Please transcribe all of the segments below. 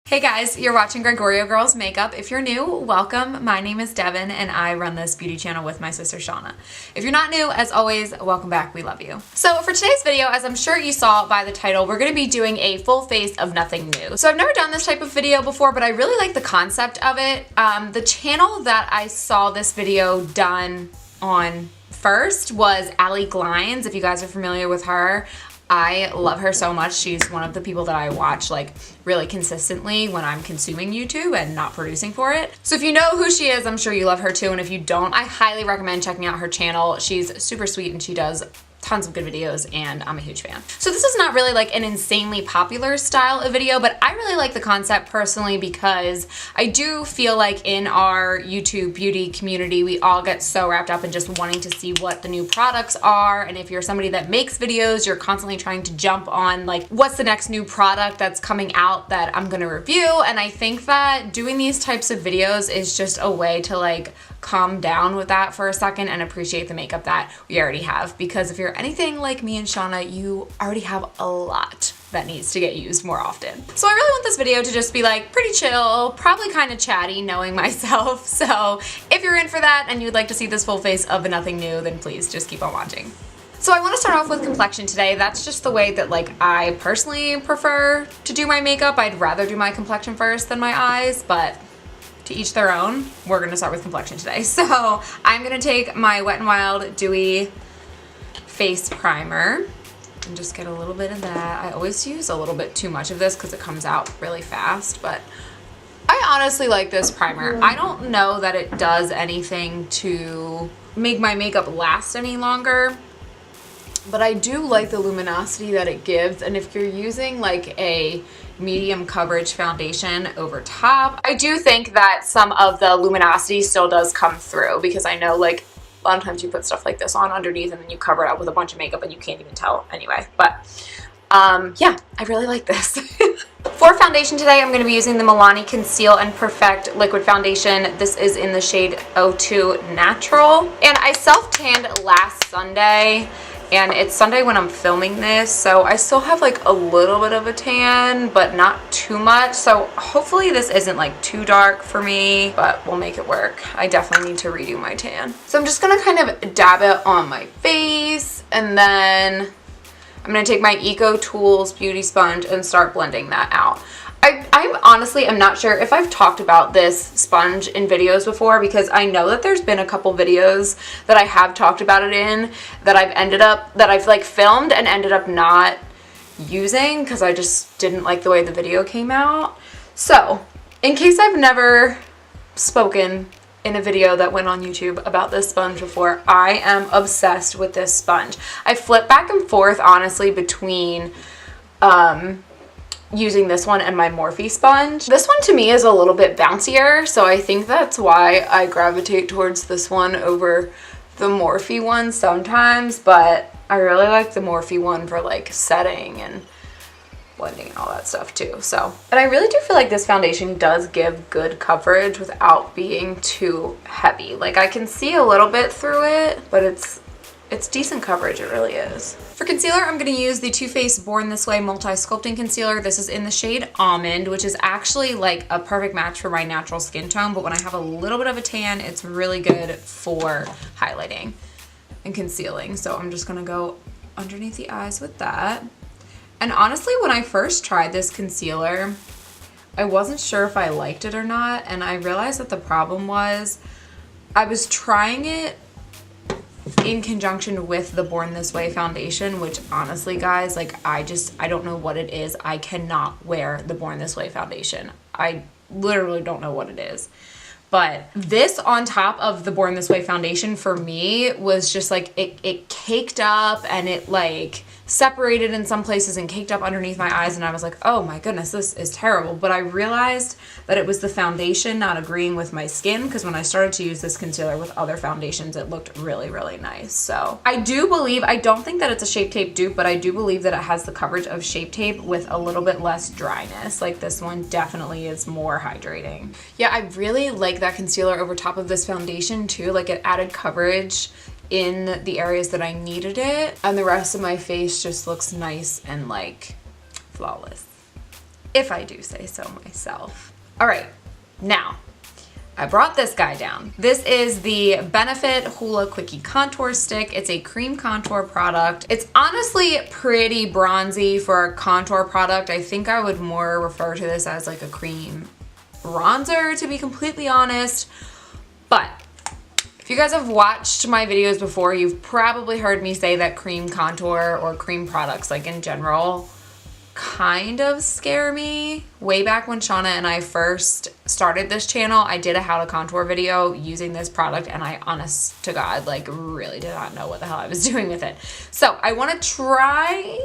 Hey guys, you're watching Gregorio Girls Makeup. If you're new, welcome. My name is Devin and I run this beauty channel with my sister Shauna. If you're not new, as always, welcome back. We love you. So for today's video, as I'm sure you saw by the title, we're going to be doing a full face of nothing new. So I've never done this type of video before, but I really like the concept of it. The channel that I saw this video done on first was Allie Glines. If you guys are familiar with her, I love her so much. She's one of the people that I watch like really consistently when I'm consuming YouTube and not producing for it. So if you know who she is, I'm sure you love her too. And if you don't, I highly recommend checking out her channel. She's super sweet and she does tons of good videos and I'm a huge fan. So this is not really like an insanely popular style of video, but I really like the concept personally because I do feel like in our YouTube beauty community, we all get so wrapped up in just wanting to see what the new products are. And if you're somebody that makes videos, you're constantly trying to jump on like, what's the next new product that's coming out that I'm gonna review? And I think that doing these types of videos is just a way to like calm down with that for a second and appreciate the makeup that we already have. Because if you're anything like me and Shauna, you already have a lot that needs to get used more often. So I really want this video to just be like pretty chill, probably kind of chatty knowing myself. So if you're in for that and you'd like to see this full face of a nothing new, then please just keep on watching. So I want to start off with complexion today. That's just the way that like I personally prefer to do my makeup. I'd rather do my complexion first than my eyes, but to each their own. We're gonna start with complexion today. So I'm gonna take my Wet n Wild Dewy face primer and just get a little bit of that. I always use a little bit too much of this because it comes out really fast, but I honestly like this primer. I don't know that it does anything to make my makeup last any longer, but I do like the luminosity that it gives. And if you're using like a medium coverage foundation over top, I do think that some of the luminosity still does come through, because I know like a lot of times you put stuff like this on underneath and then you cover it up with a bunch of makeup and you can't even tell anyway. But yeah, I really like this. For foundation today, I'm going to be using the Milani Conceal and Perfect Liquid Foundation. This is in the shade 02 Natural. And I self-tanned last Sunday. And it's Sunday when I'm filming this, so I still have like a little bit of a tan, but not too much. So hopefully this isn't like too dark for me, but we'll make it work. I definitely need to redo my tan. So I'm just gonna kind of dab it on my face, and then I'm gonna take my Eco Tools beauty sponge and start blending that out. I honestly am not sure if I've talked about this sponge in videos before, because I know that there's been a couple videos that I have talked about it in that I've like filmed and ended up not using because I just didn't like the way the video came out. So in case I've never spoken in a video that went on YouTube about this sponge before, I am obsessed with this sponge. I flip back and forth honestly between using this one and my Morphe sponge. This one to me is a little bit bouncier, so I think that's why I gravitate towards this one over the Morphe one sometimes, but I really like the Morphe one for like setting and blending and all that stuff too. So, and I really do feel like this foundation does give good coverage without being too heavy. Like I can see a little bit through it, but it's decent coverage, it really is. For concealer, I'm going to use the Too Faced Born This Way Multi-Sculpting Concealer. This is in the shade Almond, which is actually like a perfect match for my natural skin tone, but when I have a little bit of a tan, it's really good for highlighting and concealing. So I'm just going to go underneath the eyes with that. And honestly, when I first tried this concealer, I wasn't sure if I liked it or not, and I realized that the problem was I was trying it in conjunction with the Born This Way foundation, which honestly guys, like I don't know what it is. I cannot wear the Born This Way foundation. I literally don't know what it is. But this on top of the Born This Way foundation for me was just like it caked up, and it like separated in some places and caked up underneath my eyes, and I was like, oh my goodness, this is terrible. But I realized that it was the foundation not agreeing with my skin, because when I started to use this concealer with other foundations, it looked really, really nice. So I do believe, I don't think that it's a Shape Tape dupe, but I do believe that it has the coverage of Shape Tape with a little bit less dryness. Like this one definitely is more hydrating. Yeah, I really like that concealer over top of this foundation too. Like it added coverage in the areas that I needed it, and the rest of my face just looks nice and like flawless. if I do say so myself. All right, now I brought this guy down. This is the Benefit Hoola Quickie Contour Stick. It's a cream contour product. It's honestly pretty bronzy for a contour product. I think I would more refer to this as like a cream bronzer, to be completely honest. But if you guys have watched my videos before, you've probably heard me say that cream contour or cream products, like in general, kind of scare me. Way back when Shauna and I first started this channel, I did a how to contour video using this product, and I, honest to God, like really did not know what the hell I was doing with it. So I want to try,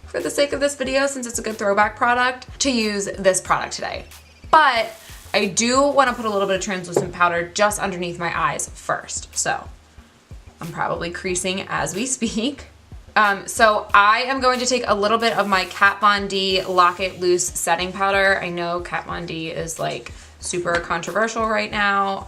for the sake of this video, since it's a good throwback product, to use this product today. But I do want to put a little bit of translucent powder just underneath my eyes first. So I'm probably creasing as we speak. So I am going to take a little bit of my Kat Von D Lock It Loose setting powder. I know Kat Von D is like super controversial right now.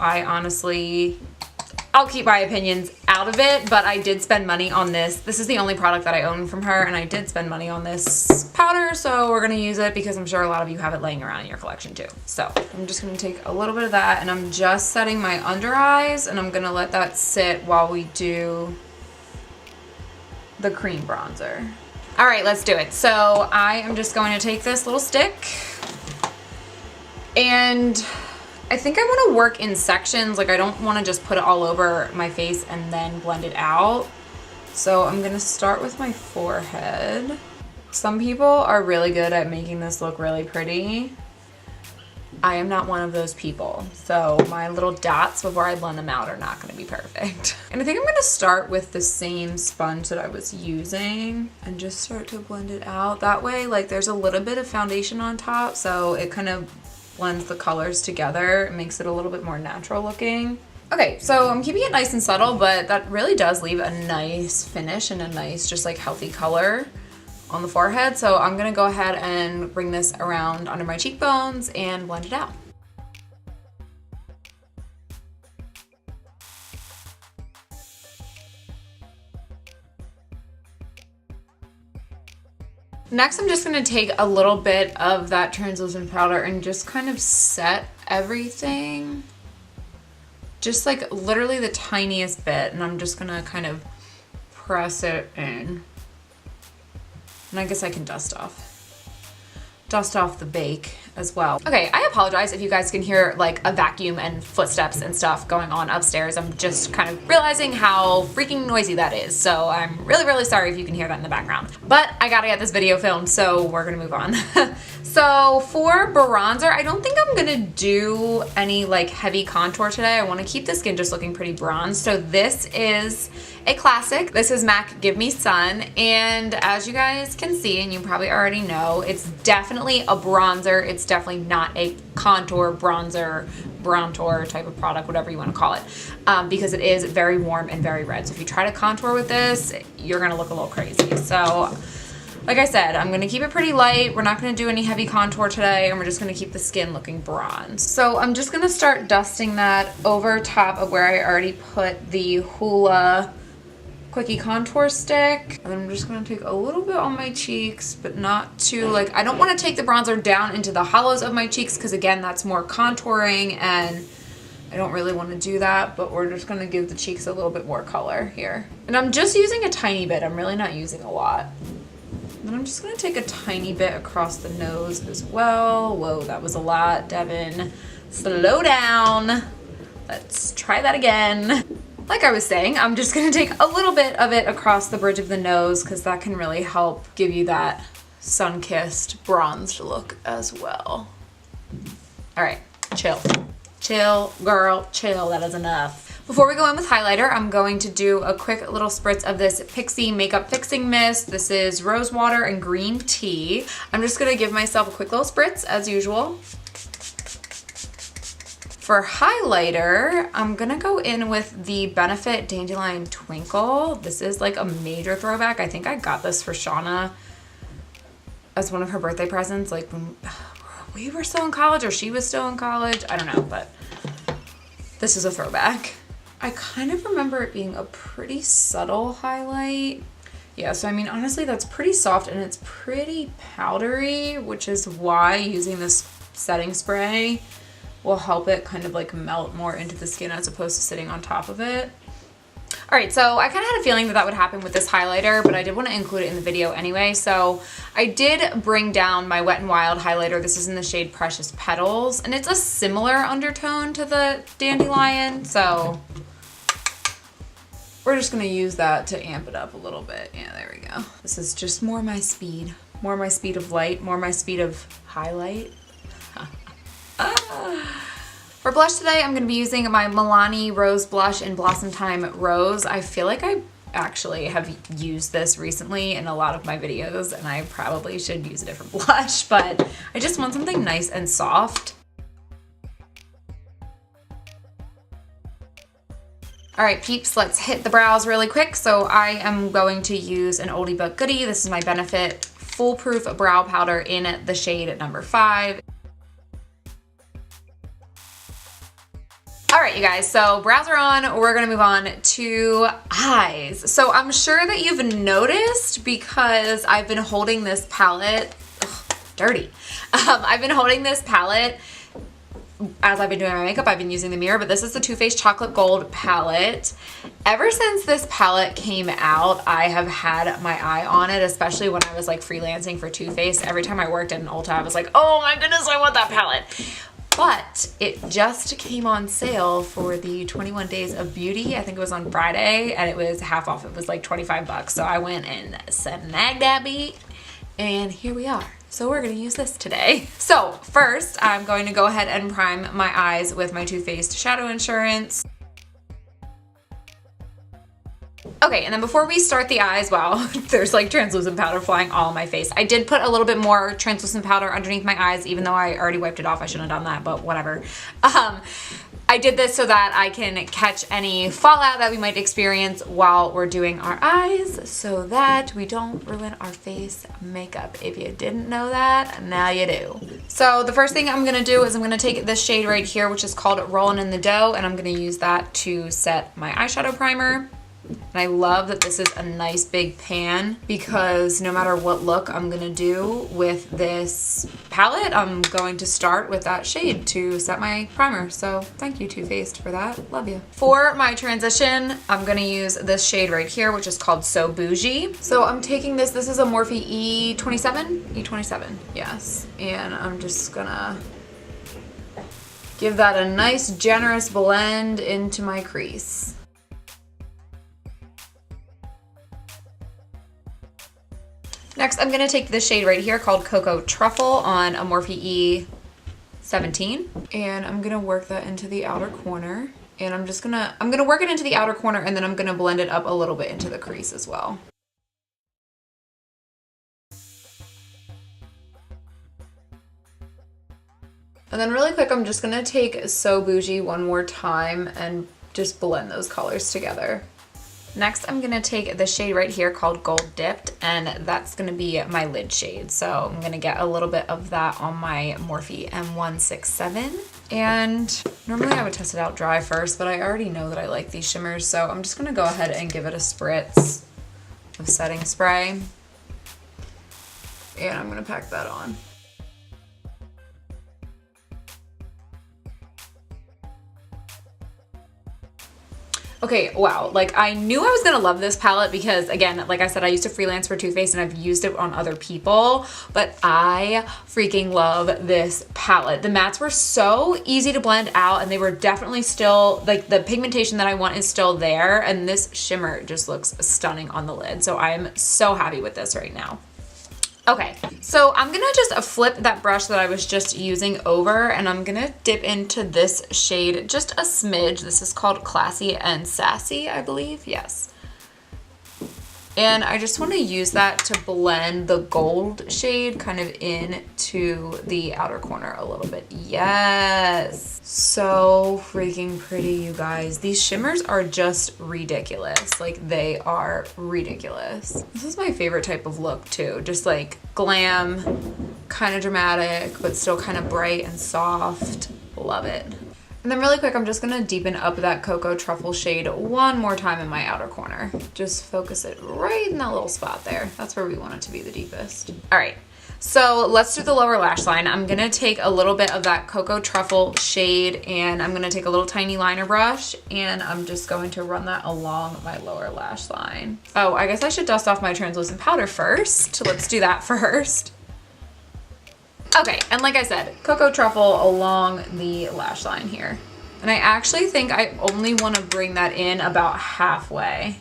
I'll keep my opinions out of it, but I did spend money on this. This is the only product that I own from her, and I did spend money on this powder, so we're gonna use it because I'm sure a lot of you have it laying around in your collection too. So I'm just gonna take a little bit of that, and I'm just setting my under eyes, and I'm gonna let that sit while we do the cream bronzer. All right, let's do it. So I am just going to take this little stick, and I think I want to work in sections. Like I don't want to just put it all over my face and then blend it out. So I'm going to start with my forehead. Some people are really good at making this look really pretty. I am not one of those people. So my little dots before I blend them out are not going to be perfect. And I think I'm going to start with the same sponge that I was using and just start to blend it out. That way, like there's a little bit of foundation on top, so it kind of blends the colors together. It makes it a little bit more natural looking. Okay, so I'm keeping it nice and subtle, but that really does leave a nice finish and a nice, just like healthy color on the forehead. So I'm gonna go ahead and bring this around under my cheekbones and blend it out. Next, I'm just gonna take a little bit of that translucent powder and just kind of set everything. Just like literally the tiniest bit, and I'm just gonna kind of press it in. And I guess I can dust off the bake as well. Okay, I apologize if you guys can hear like a vacuum and footsteps and stuff going on upstairs. I'm just kind of realizing how freaking noisy that is. So I'm really, really sorry if you can hear that in the background. But I gotta get this video filmed, so we're gonna move on. So for bronzer, I don't think I'm gonna do any like heavy contour today. I wanna keep the skin just looking pretty bronzed. So this is a classic. This is MAC Give Me Sun. And as you guys can see, and you probably already know, it's definitely a bronzer. It's definitely not a contour, bronzer, bronzer type of product, whatever you wanna call it, because it is very warm and very red. So if you try to contour with this, you're gonna look a little crazy. So like I said, I'm gonna keep it pretty light. We're not gonna do any heavy contour today, and we're just gonna keep the skin looking bronze. So I'm just gonna start dusting that over top of where I already put the Hoola Quickie Contour Stick. And I'm just gonna take a little bit on my cheeks, but not too, like, I don't wanna take the bronzer down into the hollows of my cheeks, because again, that's more contouring, and I don't really wanna do that, but we're just gonna give the cheeks a little bit more color here. And I'm just using a tiny bit. I'm really not using a lot. Then I'm just gonna take a tiny bit across the nose as well. Whoa, that was a lot, Devin. Slow down. Let's try that again. Like I was saying, I'm just gonna take a little bit of it across the bridge of the nose, because that can really help give you that sun-kissed, bronzed look as well. All right, chill. Chill, girl, chill, that is enough. Before we go in with highlighter, I'm going to do a quick little spritz of this Pixie Makeup Fixing Mist. This is rose water and green tea. I'm just gonna give myself a quick little spritz as usual. For highlighter, I'm gonna go in with the Benefit Dandelion Twinkle. This is like a major throwback. I think I got this for Shauna as one of her birthday presents, like when we were still in college or she was still in college. I don't know, but this is a throwback. I kind of remember it being a pretty subtle highlight. Yeah, so I mean, honestly, that's pretty soft and it's pretty powdery, which is why using this setting spray will help it kind of like melt more into the skin as opposed to sitting on top of it. All right, so I kind of had a feeling that that would happen with this highlighter, but I did want to include it in the video anyway. So I did bring down my Wet n Wild highlighter. This is in the shade Precious Petals, and it's a similar undertone to the Dandelion. So we're just gonna use that to amp it up a little bit. Yeah, there we go. This is just more my speed of light, more my speed of highlight. For blush today, I'm gonna be using my Milani Rose Blush in Blossom Time Rose. I feel like I actually have used this recently in a lot of my videos, and I probably should use a different blush, but I just want something nice and soft. All right, peeps, let's hit the brows really quick. So I am going to use an oldie but goodie. This is my Benefit Foolproof Brow Powder in the shade number 5. All right, you guys, so brows are on. We're gonna move on to eyes. So I'm sure that you've noticed because I've been holding this palette, dirty. I've been holding this palette as I've been doing my makeup. I've been using the mirror, but this is the Too Faced Chocolate Gold palette. Ever since this palette came out, I have had my eye on it, especially when I was like freelancing for Too Faced. Every time I worked at an Ulta, I was like, oh my goodness, I want that palette. But it just came on sale for the 21 Days of Beauty. I think it was on Friday, and it was half off. It was like 25 bucks. So I went and snagged that beat, and here we are. So we're gonna use this today. So first, I'm going to go ahead and prime my eyes with my Too Faced Shadow Insurance. Okay, and then before we start the eyes, wow, there's like translucent powder flying all on my face. I did put a little bit more translucent powder underneath my eyes, even though I already wiped it off. I shouldn't have done that, but whatever. I did this so that I can catch any fallout that we might experience while we're doing our eyes so that we don't ruin our face makeup. If you didn't know that, now you do. So the first thing I'm gonna do is I'm gonna take this shade right here, which is called Rollin' in the Dough, and I'm gonna use that to set my eyeshadow primer. And I love that this is a nice big pan because no matter what look I'm gonna do with this palette, I'm going to start with that shade to set my primer. So thank you, Too Faced, for that. Love you. For my transition, I'm gonna use this shade right here, which is called So Bougie. So I'm taking this is a Morphe E27? E27, yes. And I'm just gonna give that a nice generous blend into my crease. Next, I'm gonna take this shade right here called Cocoa Truffle on a Morphe E17, and I'm gonna work that into the outer corner. And I'm gonna work it into the outer corner, and then I'm gonna blend it up a little bit into the crease as well. And then really quick, I'm just gonna take So Bougie one more time and just blend those colors together. Next, I'm gonna take the shade right here called Gold Dipped, and that's gonna be my lid shade. So I'm gonna get a little bit of that on my Morphe M167. And normally I would test it out dry first, but I already know that I like these shimmers, so I'm just gonna go ahead and give it a spritz of setting spray. And I'm gonna pack that on. Okay, wow, like I knew I was gonna love this palette because again, like I said, I used to freelance for Too Faced and I've used it on other people, but I freaking love this palette. The mattes were so easy to blend out and they were definitely still, like the pigmentation that I want is still there, and this shimmer just looks stunning on the lid. So I'm so happy with this right now. Okay, so I'm gonna just flip that brush that I was just using over, and I'm gonna dip into this shade just a smidge. This is called Classy and Sassy, I believe, yes. And I just wanna use that to blend the gold shade kind of into the outer corner a little bit. Yes, so freaking pretty, you guys. These shimmers are just ridiculous. Like, they are ridiculous. This is my favorite type of look too. Just like glam, kind of dramatic, but still kind of bright and soft. Love it. And then really quick, I'm just gonna deepen up that Cocoa Truffle shade one more time in my outer corner. Just focus it right in that little spot there. That's where we want it to be the deepest. All right, so let's do the lower lash line. I'm gonna take a little bit of that Cocoa Truffle shade and I'm gonna take a little tiny liner brush and I'm just going to run that along my lower lash line. Oh, I guess I should dust off my translucent powder first. Let's do that first. Okay, and like I said, Cocoa Truffle along the lash line here. And I actually think I only want to bring that in about halfway.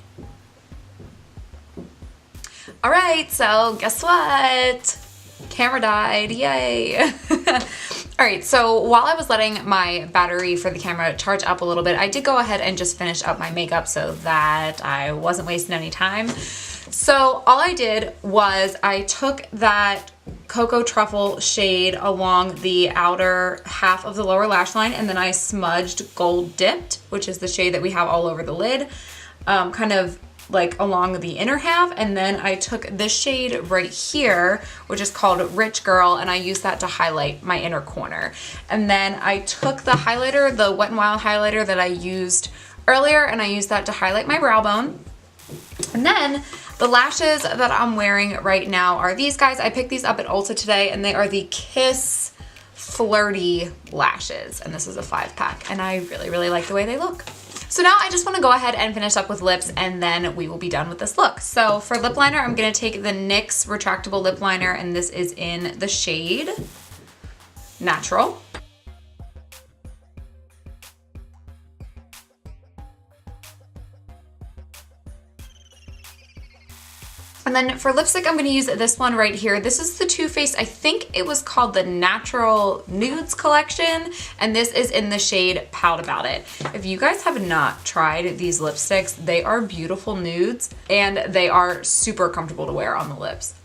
All right, so guess what? Camera died, yay. All right, so while I was letting my battery for the camera charge up a little bit, I did go ahead and just finish up my makeup so that I wasn't wasting any time. So all I did was I took that Cocoa Truffle shade along the outer half of the lower lash line and then I smudged Gold Dipped, which is the shade that we have all over the lid, kind of like along the inner half, and then I took this shade right here, which is called Rich Girl, and I used that to highlight my inner corner. And then I took the highlighter, the Wet n Wild highlighter that I used earlier, and I used that to highlight my brow bone. And then the lashes that I'm wearing right now are these guys. I picked these up at Ulta today, and they are the Kiss Flirty lashes, and this is a 5-pack, and I really, really like the way they look. So now I just want to go ahead and finish up with lips and then we will be done with this look. So for lip liner, I'm going to take the NYX retractable lip liner and this is in the shade Natural. And then for lipstick, I'm going to use this one right here. This is the Too Faced, I think it was called the Natural Nudes collection, and this is in the shade Pout About It. If you guys have not tried these lipsticks, they are beautiful nudes, and they are super comfortable to wear on the lips.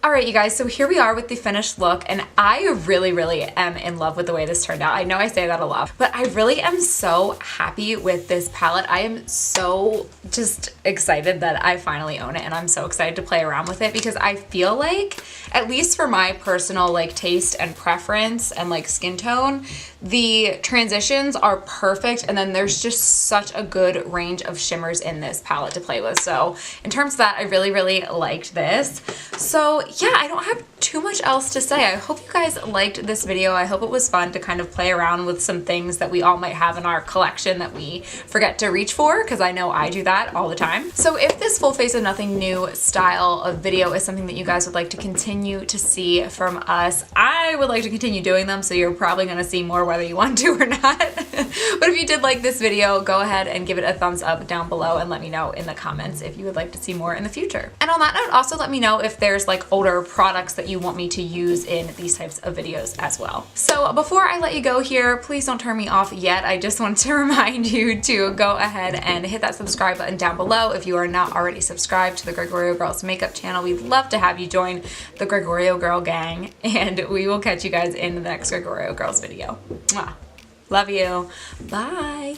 All right, you guys, so here we are with the finished look, and I really, really am in love with the way this turned out. I know I say that a lot, but I really am so happy with this palette. I am so just excited that I finally own it, and I'm so excited to play around with it because I feel like, at least for my personal like taste and preference and like skin tone, the transitions are perfect, and then there's just such a good range of shimmers in this palette to play with. So in terms of that, I really, really liked this. So yeah, I don't have too much else to say. I hope you guys liked this video. I hope it was fun to kind of play around with some things that we all might have in our collection that we forget to reach for, because I know I do that all the time. So if this full face of nothing new style of video is something that you guys would like to continue to see from us, I would like to continue doing them, so you're probably going to see more whether you want to or not. But if you did like this video, go ahead and give it a thumbs up down below and let me know in the comments if you would like to see more in the future. And on that note, also let me know if there's like older products that you want me to use in these types of videos as well. So before I let you go here, please don't turn me off yet. I just want to remind you to go ahead and hit that subscribe button down below if you are not already subscribed to the Gregorio Girls Makeup channel. We'd love to have you join the Gregorio Girl gang, and we will catch you guys in the next Gregorio Girls video. Mwah. Love you. Bye.